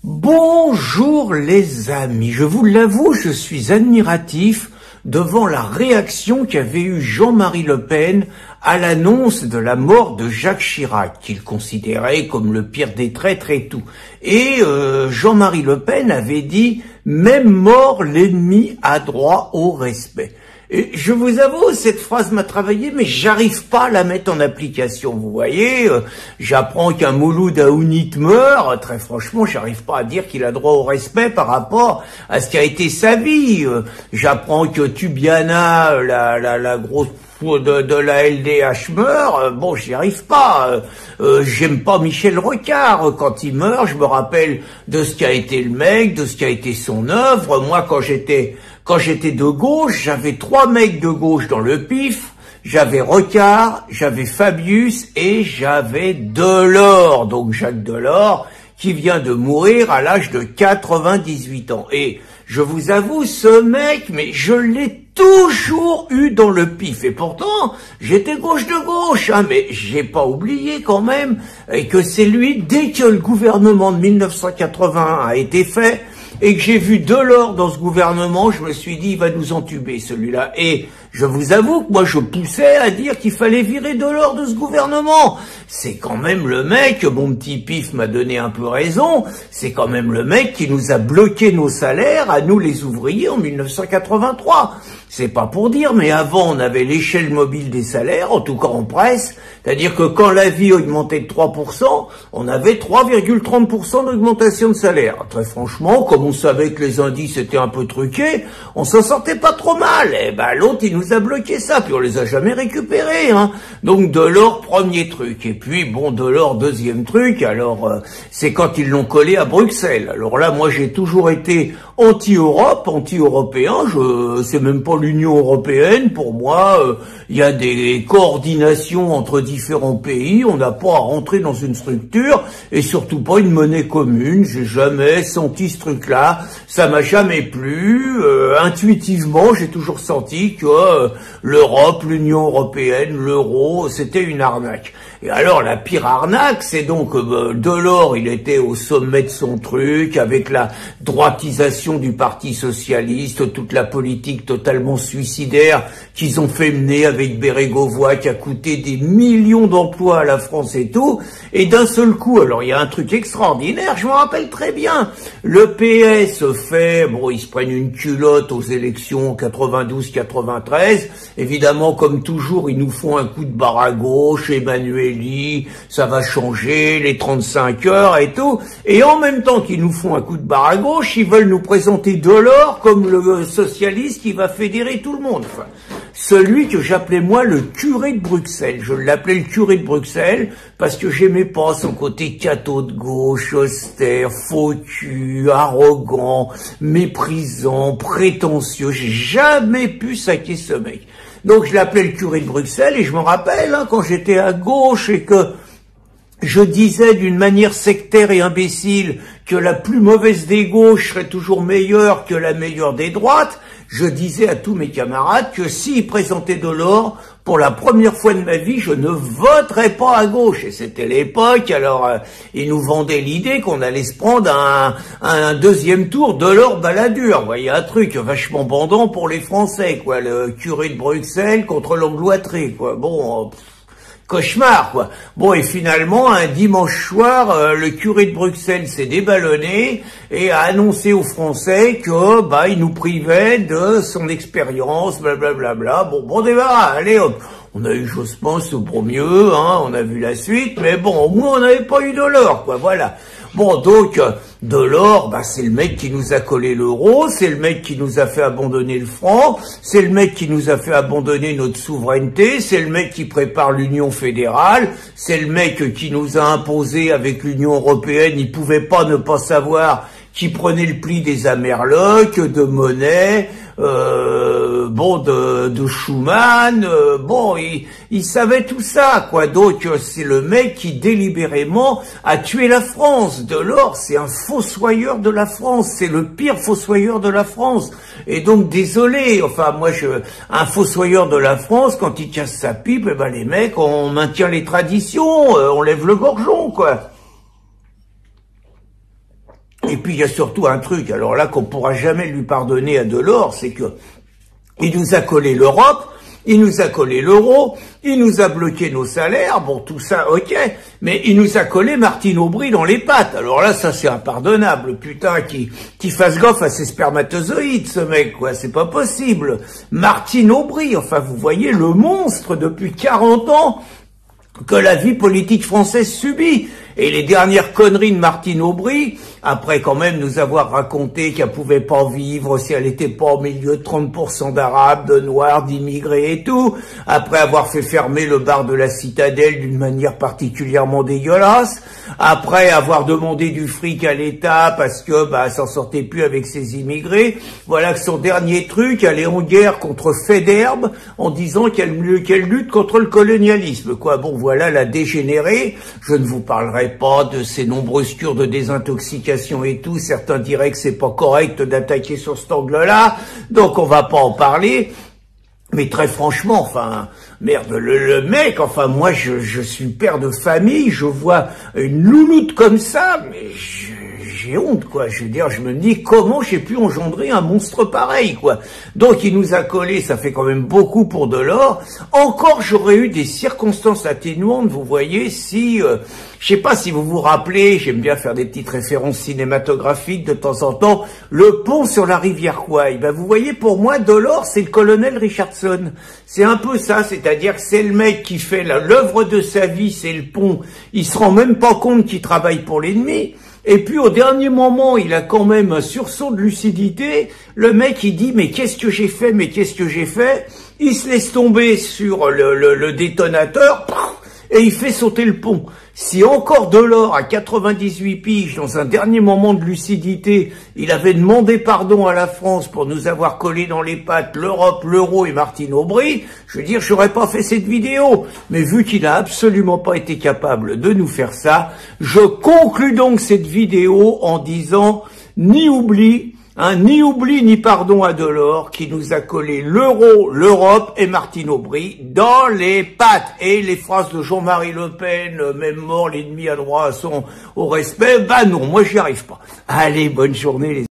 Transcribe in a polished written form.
Bonjour les amis, je vous l'avoue, je suis admiratif devant la réaction qu'avait eue Jean-Marie Le Pen à l'annonce de la mort de Jacques Chirac, qu'il considérait comme le pire des traîtres et tout. Et Jean-Marie Le Pen avait dit « Même mort, l'ennemi a droit au respect ». Et je vous avoue, cette phrase m'a travaillé, mais j'arrive pas à la mettre en application. Vous voyez, j'apprends qu'un Mouloud Aounit meurt. Très franchement, j'arrive pas à dire qu'il a droit au respect par rapport à ce qu'a été sa vie. J'apprends que Tubiana, la grosse de la LDH meurt, bon, j'y arrive pas. J'aime pas Michel Rocard. Quand il meurt, je me rappelle de ce qu'a été le mec, de ce qu'a été son œuvre. Moi, quand j'étais de gauche, j'avais 3 mecs de gauche dans le pif. J'avais Rocard, j'avais Fabius et j'avais Delors. Donc Jacques Delors, qui vient de mourir à l'âge de 98 ans. Et je vous avoue, ce mec, mais je l'ai toujours eu dans le pif. Et pourtant, j'étais gauche de gauche, hein, mais j'ai pas oublié quand même que c'est lui, dès que le gouvernement de 1981 a été fait, et que j'ai vu Delors dans ce gouvernement, je me suis dit, il va nous entuber celui-là. Et je vous avoue que moi je poussais à dire qu'il fallait virer Delors de ce gouvernement. C'est quand même le mec, mon petit pif m'a donné un peu raison, c'est quand même le mec qui nous a bloqué nos salaires, à nous les ouvriers, en 1983. C'est pas pour dire, mais avant on avait l'échelle mobile des salaires, en tout cas en presse, c'est-à-dire que quand la vie augmentait de 3%, on avait 3,30% d'augmentation de salaire. Très franchement, comme on savait que les indices étaient un peu truqués, on s'en sortait pas trop mal. Et ben l'autre il nous a bloqué ça, puis on les a jamais récupérés, hein. Donc Delors, premier truc. Et puis bon, Delors, deuxième truc, alors c'est quand ils l'ont collé à Bruxelles. Alors là, moi j'ai toujours été anti-Europe, anti-européen, c'est même pas l'Union européenne, pour moi, il y a des coordinations entre différents pays, on n'a pas à rentrer dans une structure, et surtout pas une monnaie commune, j'ai jamais senti ce truc-là, ça m'a jamais plu, intuitivement, j'ai toujours senti que l'Europe, l'Union européenne, l'euro, c'était une arnaque. Et alors, la pire arnaque, c'est donc Delors, il était au sommet de son truc, avec la droitisation du Parti socialiste, toute la politique totalement suicidaire qu'ils ont fait mener avec Bérégovoy, qui a coûté des millions d'emplois à la France et tout. Et d'un seul coup, alors il y a un truc extraordinaire, je me rappelle très bien, le PS fait, bon, ils se prennent une culotte aux élections 92-93, évidemment, comme toujours, ils nous font un coup de barre à gauche, Emmanueli, ça va changer, les 35 heures et tout, et en même temps qu'ils nous font un coup de barre à gauche, ils veulent nous présenter Delors comme le socialiste qui va fédérer tout le monde. Enfin, celui que j'appelais moi le curé de Bruxelles. Je l'appelais le curé de Bruxelles parce que j'aimais pas son côté catho de gauche, austère, faux cul, arrogant, méprisant, prétentieux. J'ai jamais pu saquer ce mec. Donc je l'appelais le curé de Bruxelles et je me rappelle, hein, quand j'étais à gauche et que je disais d'une manière sectaire et imbécile que la plus mauvaise des gauches serait toujours meilleure que la meilleure des droites, je disais à tous mes camarades que s'ils présentaient Delors, pour la première fois de ma vie, je ne voterais pas à gauche. Et c'était l'époque, alors ils nous vendaient l'idée qu'on allait se prendre un deuxième tour Delors-Balladur. Vous voyez, un truc vachement bandant pour les Français, quoi. Le curé de Bruxelles contre l'angloîtré, quoi. Bon... cauchemar, quoi. Bon, et finalement, un dimanche soir, le curé de Bruxelles s'est déballonné et a annoncé aux Français que, il nous privait de son expérience, blablabla. Bon débarras, allez hop. On a eu Jospin, c'est pour mieux, hein, on a vu la suite, mais bon, au moins on n'avait pas eu Delors, quoi, voilà. Bon, donc, Delors, c'est le mec qui nous a collé l'euro, c'est le mec qui nous a fait abandonner le franc, c'est le mec qui nous a fait abandonner notre souveraineté, c'est le mec qui prépare l'Union fédérale, c'est le mec qui nous a imposé avec l'Union européenne, il pouvait pas ne pas savoir qui prenait le pli des Amerlocs, de Monet, de Schumann, il savait tout ça, quoi. Donc, c'est le mec qui, délibérément, a tué la France. Delors, c'est un fossoyeur de la France. C'est le pire fossoyeur de la France. Et donc, désolé, enfin, moi, un fossoyeur de la France, quand il casse sa pipe, les mecs, on maintient les traditions, on lève le gorgeon, quoi. Et puis il y a surtout un truc, alors là qu'on pourra jamais lui pardonner à Delors, c'est que il nous a collé l'Europe, il nous a collé l'euro, il nous a bloqué nos salaires, bon tout ça ok, mais il nous a collé Martine Aubry dans les pattes. Alors là ça c'est impardonnable, putain, qui fasse gaffe à ses spermatozoïdes ce mec, quoi, c'est pas possible. Martine Aubry, enfin vous voyez le monstre depuis 40 ans que la vie politique française subit. Et les dernières conneries de Martine Aubry, après quand même nous avoir raconté qu'elle pouvait pas vivre si elle était pas au milieu de 30% d'Arabes, de Noirs, d'immigrés et tout, après avoir fait fermer le bar de la Citadelle d'une manière particulièrement dégueulasse, après avoir demandé du fric à l'État parce que elle s'en sortait plus avec ses immigrés, voilà que son dernier truc, elle est en guerre contre Faidherbe en disant qu'elle lutte contre le colonialisme, quoi. Bon voilà la dégénérée, je ne vous parlerai pas de ces nombreuses cures de désintoxication et tout, certains diraient que c'est pas correct d'attaquer sur cet angle-là, donc on va pas en parler, mais très franchement, enfin, merde, le mec, enfin moi je suis père de famille, je vois une louloute comme ça, mais j'ai honte, quoi. Je veux dire, je me dis comment j'ai pu engendrer un monstre pareil, quoi. Donc il nous a collé, ça fait quand même beaucoup pour Delors. Encore j'aurais eu des circonstances atténuantes, vous voyez, si, je sais pas si vous vous rappelez, j'aime bien faire des petites références cinématographiques de temps en temps, le pont sur la rivière Kwai. Ben vous voyez, pour moi, Delors, c'est le colonel Richardson. C'est un peu ça, c'est-à-dire que c'est le mec qui fait l'œuvre de sa vie, c'est le pont. Il se rend même pas compte qu'il travaille pour l'ennemi. Et puis au dernier moment, il a quand même un sursaut de lucidité. Le mec, il dit, mais qu'est-ce que j'ai fait, mais qu'est-ce que j'ai fait? Il se laisse tomber sur le détonateur, et il fait sauter le pont. Si encore Delors, à 98 piges, dans un dernier moment de lucidité, il avait demandé pardon à la France pour nous avoir collé dans les pattes l'Europe, l'euro et Martine Aubry, je veux dire, j'aurais pas fait cette vidéo. Mais vu qu'il a absolument pas été capable de nous faire ça, je conclus donc cette vidéo en disant, ni oubli ni pardon à Delors qui nous a collé l'euro, l'Europe et Martine Aubry dans les pattes. Et les phrases de Jean-Marie Le Pen, même mort, l'ennemi a droit au respect, bah non, moi j'y arrive pas. Allez, bonne journée les